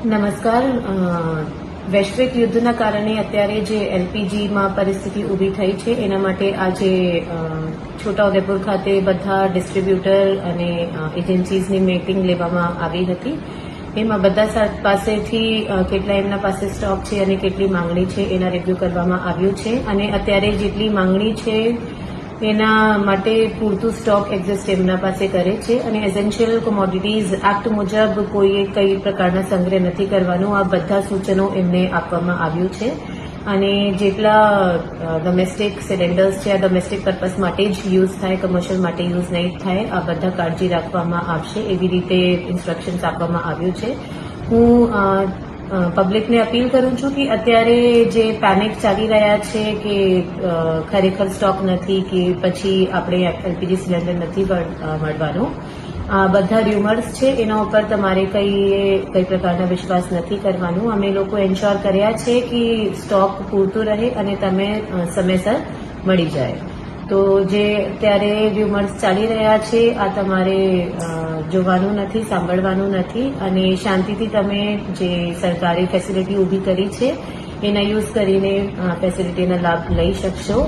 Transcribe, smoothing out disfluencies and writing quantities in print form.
નમસ્કાર. વૈશ્વિક યુદ્ધના કારણે અત્યારે જે એલપીજીમાં પરિસ્થિતિ ઊભી થઈ છે એના માટે આજે છોટાઉદેપુર ખાતે બધા ડિસ્ટ્રીબ્યુટર અને એજન્સીઝની મીટિંગ લેવામાં આવી હતી. એમાં બધા પાસેથી કેટલા એમના પાસે સ્ટોક છે અને કેટલી માંગણી છે એના રિવ્યૂ કરવામાં આવ્યું છે અને અત્યારે જેટલી માંગણી છે એના માટે પૂરતું સ્ટોક એક્ઝિસ્ટ એમના પાસે કરે છે અને એસેન્શિયલ કોમોડિટીઝ એક્ટ મુજબ કોઈએ કઈ પ્રકારના સંગ્રહ નથી કરવાનું, આ બધા સૂચનો એમને આપવામાં આવ્યું છે અને જેટલા ડોમેસ્ટિક સિલિન્ડર્સ છે આ ડોમેસ્ટિક પર્પઝ માટે જ યુઝ થાય, કમર્શિયલ માટે યુઝ નહીં થાય, આ બધા કાળજી રાખવામાં આવશે એવી રીતે ઇન્સ્ટ્રક્શન્સ આપવામાં આવ્યું છે. હું પબ્લિકને અપીલ કરું છું કે અત્યારે જે પેનિક ચાલી રહ્યા છે કે ખરેખર સ્ટોક નથી કે પછી આપણે એલપીજી સિલિન્ડર નથી મળવાનો, આ બધા ર્યુમર્સ છે એના ઉપર તમારે કઈ પ્રકારના વિશ્વાસ નથી કરવાનું. અમે લોકો એન્શ્યોર કર્યા છે કે સ્ટોક પૂરતું રહે અને તમે સમયસર મળી જાય. તો જે અત્યારે ર્યુમર્સ ચાલી રહ્યા છે આ તમારે જોવાનું નથી, સાંભળવાનું નથી અને શાંતિથી તમે જે સરકારે ફેસિલિટી ઊભી કરી છે એના યુઝ કરીને ફેસિલિટીના લાભ લઈ શકશો.